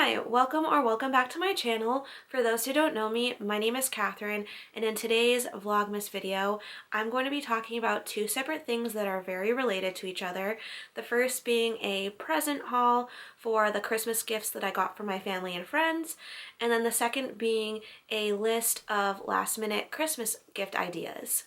Hi, welcome back to my channel. For those who don't know me, my name is Katharine, and in today's Vlogmas video, I'm going to be talking about two separate things that are very related to each other. The first being a present haul for the Christmas gifts that I got from my family and friends, and then the second being a list of last-minute Christmas gift ideas.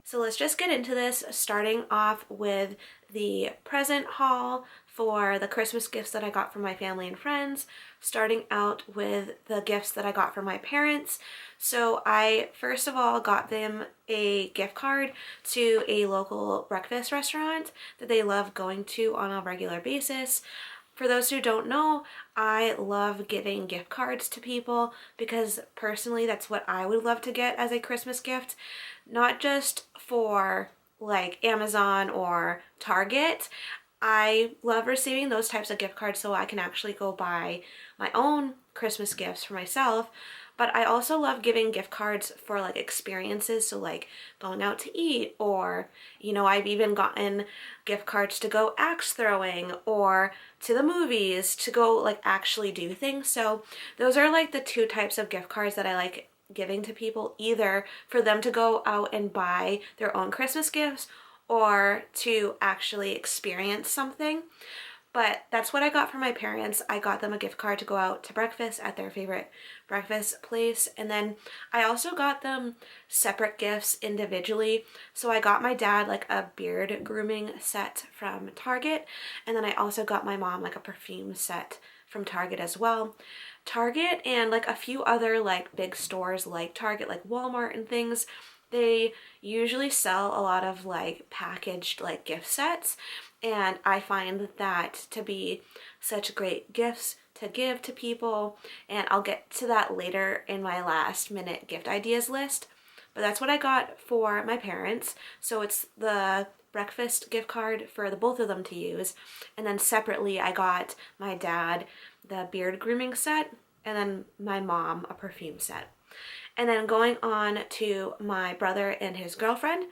So let's just get into this, starting off with the present haul for the Christmas gifts that I got from my family and friends, starting out with the gifts that I got from my parents. So I first of all got them a gift card to a local breakfast restaurant that they love going to on a regular basis. For those who don't know, I love giving gift cards to people because personally that's what I would love to get as a Christmas gift. Not just for like Amazon or Target. I love receiving those types of gift cards so I can actually go buy my own Christmas gifts for myself. But I also love giving gift cards for like experiences, so like going out to eat, or I've even gotten gift cards to go axe throwing or to the movies to go like actually do things. So those are like the two types of gift cards that I like giving to people, either for them to go out and buy their own Christmas gifts or to actually experience something. But that's what I got from my parents. I got them a gift card to go out to breakfast at their favorite breakfast place. And then I also got them separate gifts individually. So I got my dad like a beard grooming set from Target. And then I also got my mom like a perfume set from Target as well. Target and like a few other like big stores like Target, like Walmart and things, they usually sell a lot of like packaged like gift sets, and I find that to be such great gifts to give to people, and I'll get to that later in my last minute gift ideas list. But that's what I got for my parents. So it's the breakfast gift card for the both of them to use, and then separately I got my dad the beard grooming set, and then my mom a perfume set. And then going on to my brother and his girlfriend,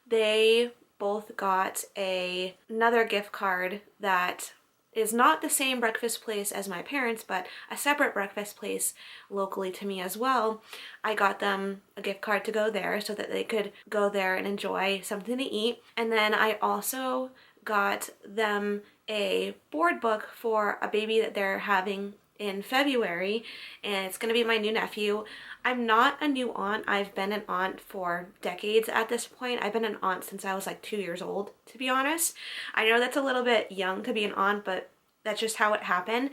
they both got another gift card that is not the same breakfast place as my parents, but a separate breakfast place locally to me as well. I got them a gift card to go there so that they could go there and enjoy something to eat. And then I also got them a board book for a baby that they're having in February, and it's going to be my new nephew. I'm not a new aunt. I've been an aunt for decades at this point. I've been an aunt since I was like 2 years old, to be honest. I know that's a little bit young to be an aunt, but that's just how it happened.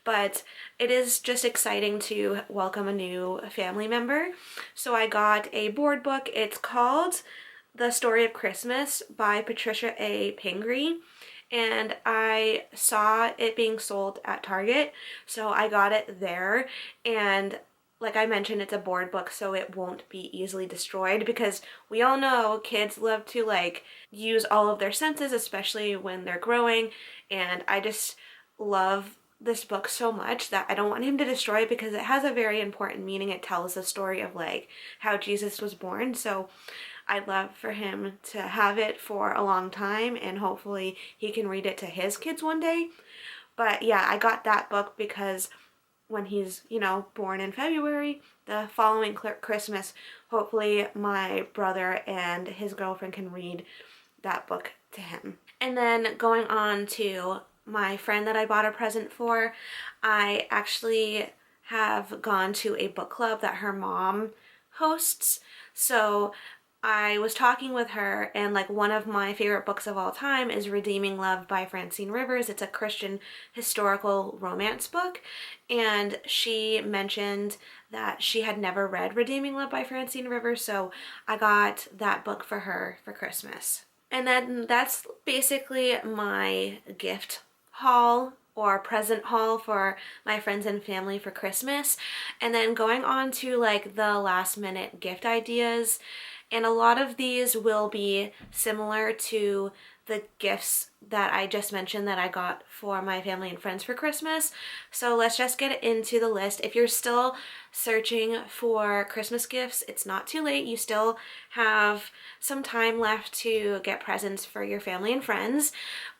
But it is just exciting to welcome a new family member. So I got a board book. It's called The Story of Christmas by Patricia A. Pingree. And I saw it being sold at Target, so I got it there. And like I mentioned, it's a board book, so it won't be easily destroyed, because we all know kids love to like use all of their senses, especially when they're growing. And I just love this book so much that I don't want him to destroy it, because it has a very important meaning. It tells the story of like how Jesus was born. So I'd love for him to have it for a long time, and hopefully he can read it to his kids one day. But yeah, I got that book because when he's, born in February, the following Christmas, hopefully my brother and his girlfriend can read that book to him. And then going on to my friend that I bought a present for, I actually have gone to a book club that her mom hosts. So I was talking with her, and like one of my favorite books of all time is Redeeming Love by Francine Rivers. It's a Christian historical romance book, and she mentioned that she had never read Redeeming Love by Francine Rivers, so I got that book for her for Christmas. And then that's basically my gift haul or present haul for my friends and family for Christmas. And then going on to like the last minute gift ideas, And a lot of these will be similar to the gifts that I just mentioned that I got for my family and friends for Christmas. So let's just get into the list. If you're still searching for Christmas gifts, it's not too late. You still have some time left to get presents for your family and friends.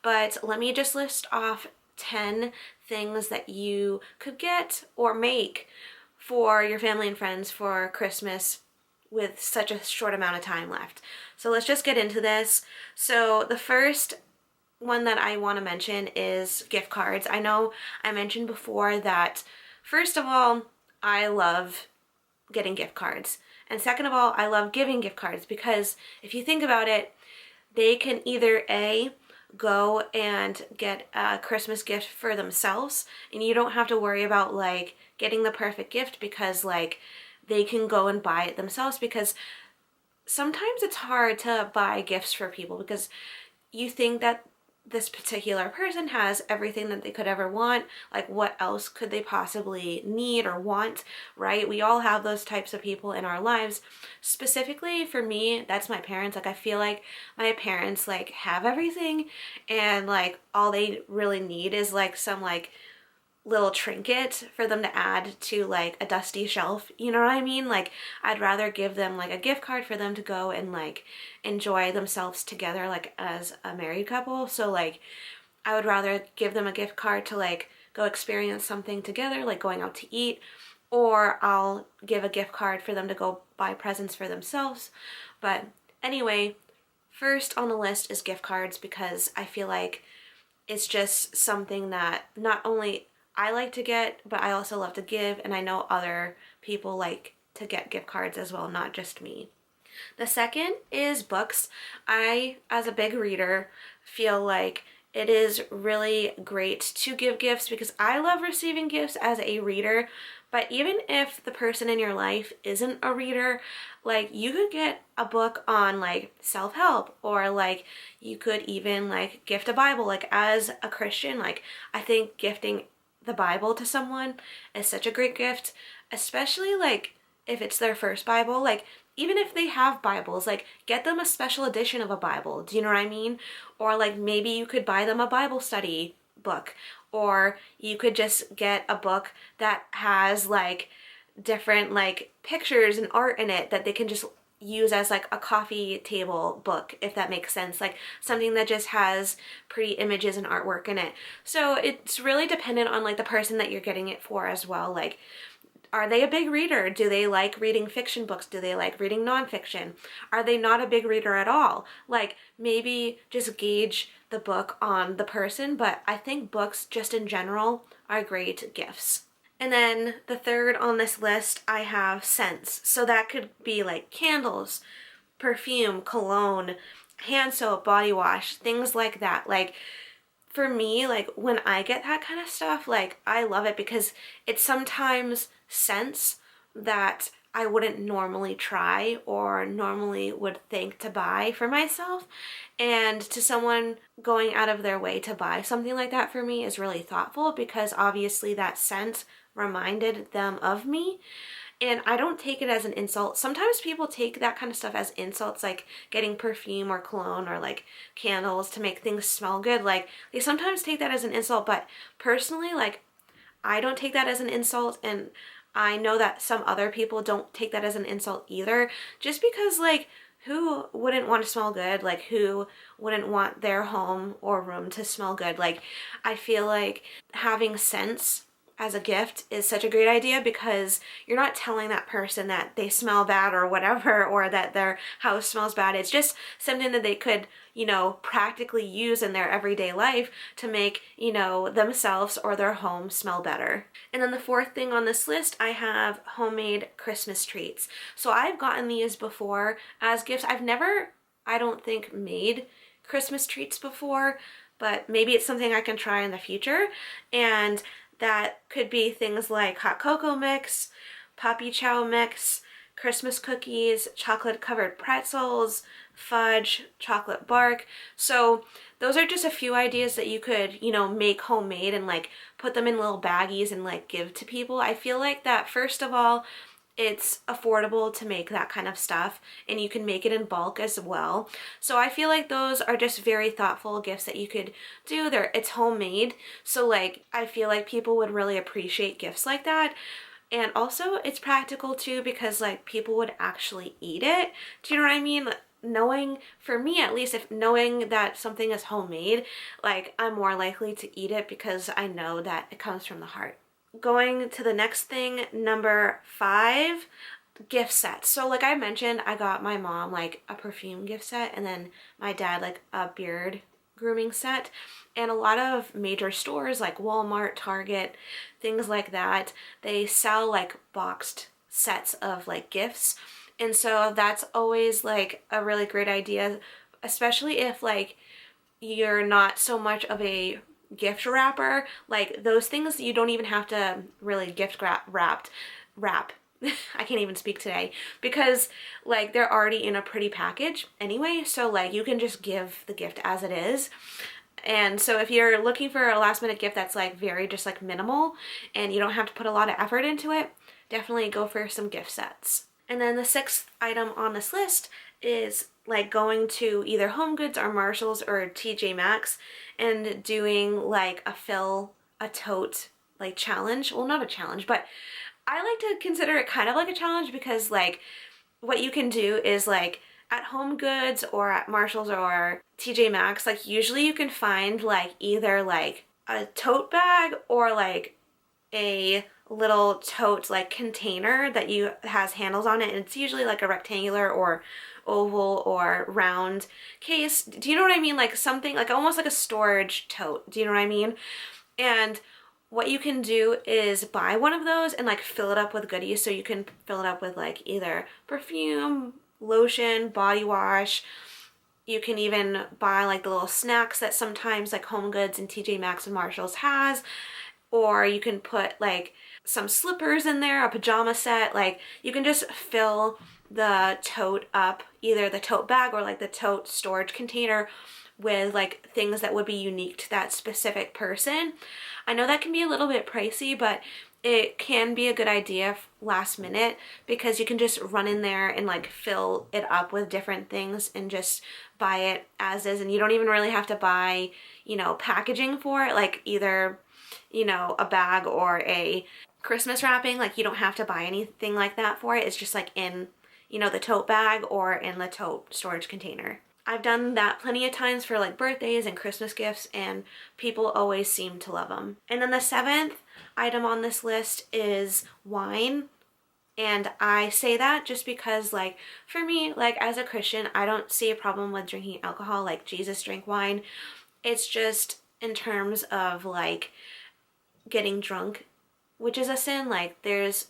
But let me just list off 10 things that you could get or make for your family and friends for Christmas with such a short amount of time left. So let's just get into this. So the first one that I want to mention is gift cards. I know I mentioned before that, first of all, I love getting gift cards. And second of all, I love giving gift cards because if you think about it, they can either A, go and get a Christmas gift for themselves, and you don't have to worry about like getting the perfect gift because like they can go and buy it themselves, because sometimes it's hard to buy gifts for people because you think that this particular person has everything that they could ever want. Like, what else could they possibly need or want, right? We all have those types of people in our lives. Specifically for me, that's my parents. Like, I feel like my parents like have everything, and like all they really need is like some like little trinket for them to add to like a dusty shelf, you know what I mean? Like, I'd rather give them like a gift card for them to go and like enjoy themselves together, like as a married couple. So like I would rather give them a gift card to like go experience something together, like going out to eat, or I'll give a gift card for them to go buy presents for themselves. But anyway, first on the list is gift cards, because I feel like it's just something that not only I like to get, but I also love to give, and I know other people like to get gift cards as well, not just me. The second is books. I, as a big reader, feel like it is really great to give gifts because I love receiving gifts as a reader. But even if the person in your life isn't a reader, like you could get a book on like self-help, or like you could even like gift a Bible. Like, as a Christian, like I think gifting the Bible to someone is such a great gift, especially like if it's their first Bible. Like, even if they have Bibles, like get them a special edition of a Bible. Do you know what I mean? Or like maybe you could buy them a Bible study book, or you could just get a book that has like different like pictures and art in it that they can just use as like a coffee table book, if that makes sense. Like something that just has pretty images and artwork in it. So it's really dependent on like the person that you're getting it for as well. Like, are they a big reader? Do they like reading fiction books? Do they like reading nonfiction? Are they not a big reader at all? Like, maybe just gauge the book on the person, but I think books just in general are great gifts. And then the third on this list, I have scents. So that could be like candles, perfume, cologne, hand soap, body wash, things like that. Like, for me, like when I get that kind of stuff, like I love it because it's sometimes scents that I wouldn't normally try or normally would think to buy for myself. And to someone going out of their way to buy something like that for me is really thoughtful, because obviously that scent reminded them of me. And I don't take it as an insult. Sometimes people take that kind of stuff as insults, like getting perfume or cologne or like candles to make things smell good. Like, they sometimes take that as an insult, but personally, like, I don't take that as an insult, and I know that some other people don't take that as an insult either, just because like, who wouldn't want to smell good? Like, who wouldn't want their home or room to smell good? Like, I feel like having scents as a gift is such a great idea, because you're not telling that person that they smell bad or whatever, or that their house smells bad. It's just something that they could, you know, practically use in their everyday life to make, you know, themselves or their home smell better. And then the fourth thing on this list, I have homemade Christmas treats. So I've gotten these before as gifts. I've never, I don't think, made Christmas treats before, but maybe it's something I can try in the future. And that could be things like hot cocoa mix, poppy chow mix, Christmas cookies, chocolate covered pretzels, fudge, chocolate bark. So those are just a few ideas that you could, you know, make homemade and like put them in little baggies and like give to people. I feel like that, first of all, it's affordable to make that kind of stuff, and you can make it in bulk as well. So I feel like those are just very thoughtful gifts that you could do. It's homemade, so like I feel like people would really appreciate gifts like that. And also it's practical too, because like people would actually eat it. Do you know what I mean? Knowing, for me at least, if knowing that something is homemade, like I'm more likely to eat it because I know that it comes from the heart. Going to the next thing, number 5, gift sets. So like I mentioned, I got my mom like a perfume gift set, and then my dad like a beard grooming set. And a lot of major stores like Walmart, Target, things like that, they sell like boxed sets of like gifts. And so that's always like a really great idea, especially if like you're not so much of a gift wrapper. Like those things you don't even have to really gift wrap. I can't even speak today, because like they're already in a pretty package anyway, so like you can just give the gift as it is. And so if you're looking for a last minute gift that's like very just like minimal and you don't have to put a lot of effort into it, definitely go for some gift sets. And then the 6th item on this list is like going to either Home Goods or Marshalls or TJ Maxx and doing like a tote like challenge. Well, not a challenge, but I like to consider it kind of like a challenge, because like what you can do is like at Home Goods or at Marshalls or TJ Maxx, like usually you can find like either like a tote bag or like a little tote like container that has handles on it, and it's usually like a rectangular or oval or round case. Do you know what I mean? Like something like almost like a storage tote. Do you know what I mean? And what you can do is buy one of those and like fill it up with goodies. So you can fill it up with like either perfume, lotion, body wash. You can even buy like the little snacks that sometimes like Home Goods and TJ Maxx and Marshalls has. Or you can put like some slippers in there, a pajama set. Like you can just fill the tote up, either the tote bag or like the tote storage container, with like things that would be unique to that specific person. I know that can be a little bit pricey, but it can be a good idea last minute, because you can just run in there and like fill it up with different things and just buy it as is, and you don't even really have to buy, you know, packaging for it, like either, you know, a bag or a Christmas wrapping. Like you don't have to buy anything like that for it. It's just like in, you know, the tote bag or in the tote storage container. I've done that plenty of times for like birthdays and Christmas gifts, and people always seem to love them. And then the 7th item on this list is wine. And I say that just because like for me, like as a Christian, I don't see a problem with drinking alcohol. Like Jesus drank wine. It's just in terms of like getting drunk, which is a sin. Like there's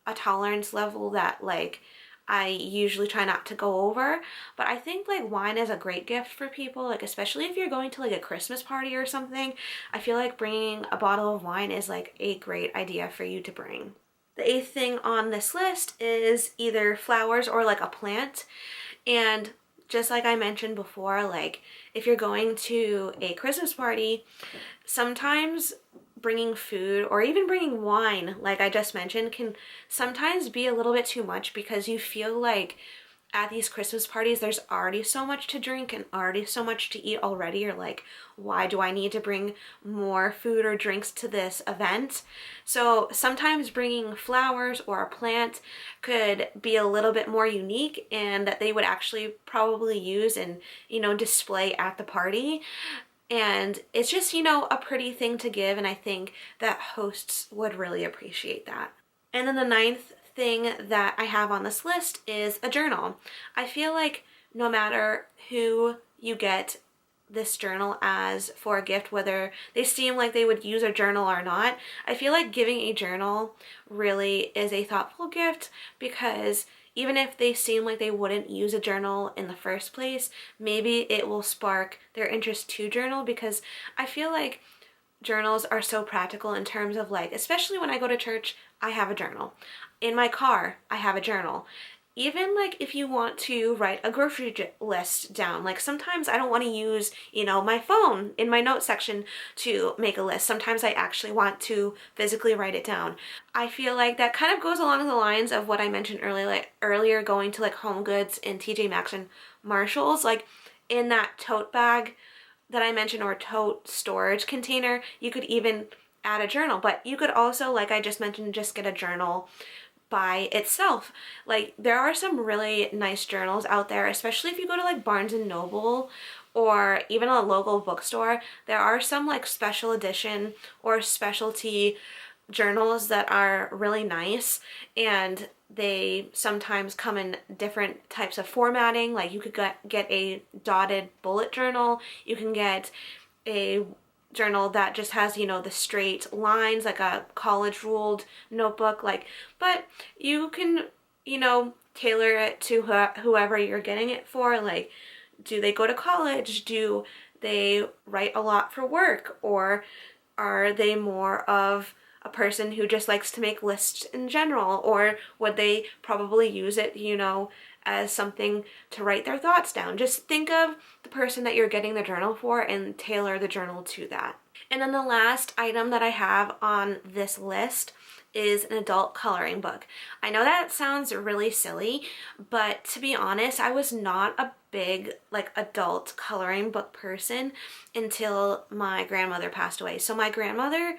a tolerance level that like I usually try not to go over, but I think like wine is a great gift for people, like especially if you're going to like a Christmas party or something. I feel like bringing a bottle of wine is like a great idea for you to bring. The 8th thing on this list is either flowers or like a plant. And just like I mentioned before, like if you're going to a Christmas party, sometimes bringing food or even bringing wine, like I just mentioned, can sometimes be a little bit too much, because you feel like at these Christmas parties there's already so much to drink and already so much to eat already. You're like, why do I need to bring more food or drinks to this event? So sometimes bringing flowers or a plant could be a little bit more unique, and that they would actually probably use and, you know, display at the party. And it's just, you know, a pretty thing to give, and I think that hosts would really appreciate that. And then the 9th thing that I have on this list is a journal. I feel like no matter who you get this journal as for a gift, whether they seem like they would use a journal or not, I feel like giving a journal really is a thoughtful gift, because even if they seem like they wouldn't use a journal in the first place, maybe it will spark their interest to journal, because I feel like journals are so practical in terms of like, especially when I go to church, I have a journal. In my car, I have a journal. even like if you want to write a grocery list down, like sometimes I don't want to use, you know, my phone in my notes section to make a list. Sometimes I actually want to physically write it down. I feel like that kind of goes along the lines of what I mentioned earlier, earlier going to like Home Goods and TJ Maxx and Marshalls, like in that tote bag that I mentioned, or tote storage container, you could even add a journal. But you could also, like I just mentioned, just get a journal by itself. Like there are some really nice journals out there, especially if you go to like Barnes and Noble or even a local bookstore. There are some like special edition or specialty journals that are really nice, and they sometimes come in different types of formatting. Like you could get a dotted bullet journal, you can get a journal that just has, you know, the straight lines, like a college ruled notebook, like, but you can, you know, tailor it to whoever you're getting it for. Like, do they go to college? Do they write a lot for work? Or are they more of a person who just likes to make lists in general? Or would they probably use it, you know, as something to write their thoughts down? Just think of the person that you're getting the journal for and tailor the journal to that. And then the last item that I have on this list is an adult coloring book. I know that sounds really silly, but to be honest, I was not a big like adult coloring book person until my grandmother passed away. So my grandmother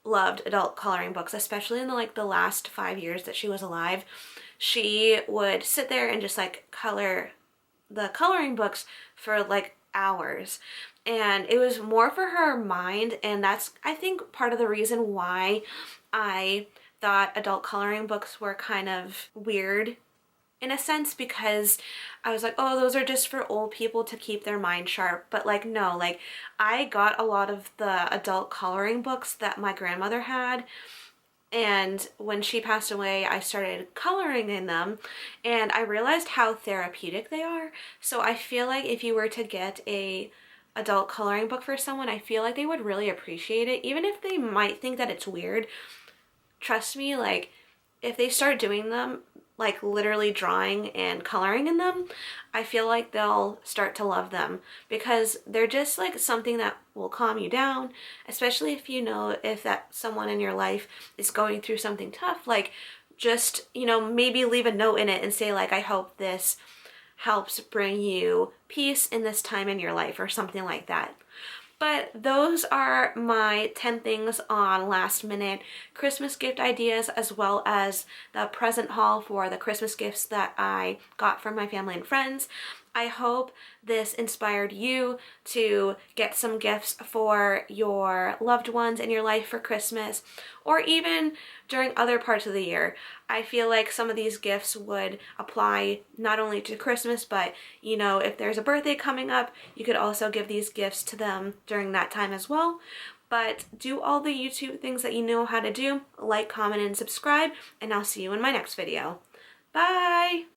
loved adult coloring books, especially in the last 5 years that she was alive. She would sit there and just like color the coloring books for like hours, and it was more for her mind. And that's, I think, part of the reason why I thought adult coloring books were kind of weird in a sense, because I was like, oh, those are just for old people to keep their mind sharp. But like, no, like I got a lot of the adult coloring books that my grandmother had, and when she passed away, I started coloring in them, and I realized how therapeutic they are. So I feel like if you were to get a adult coloring book for someone, I feel like they would really appreciate it, even if they might think that it's weird. Trust me, like if they start doing them, like literally drawing and coloring in them, I feel like they'll start to love them, because they're just like something that will calm you down, especially if you know if that someone in your life is going through something tough. Like just, you know, maybe leave a note in it and say like, I hope this helps bring you peace in this time in your life, or something like that. But those are my 10 things on last minute Christmas gift ideas, as well as the present haul for the Christmas gifts that I got from my family and friends. I hope this inspired you to get some gifts for your loved ones in your life for Christmas, or even during other parts of the year. I feel like some of these gifts would apply not only to Christmas, but you know, if there's a birthday coming up, you could also give these gifts to them during that time as well. But do all the YouTube things that you know how to do. Like, comment, and subscribe, and I'll see you in my next video. Bye!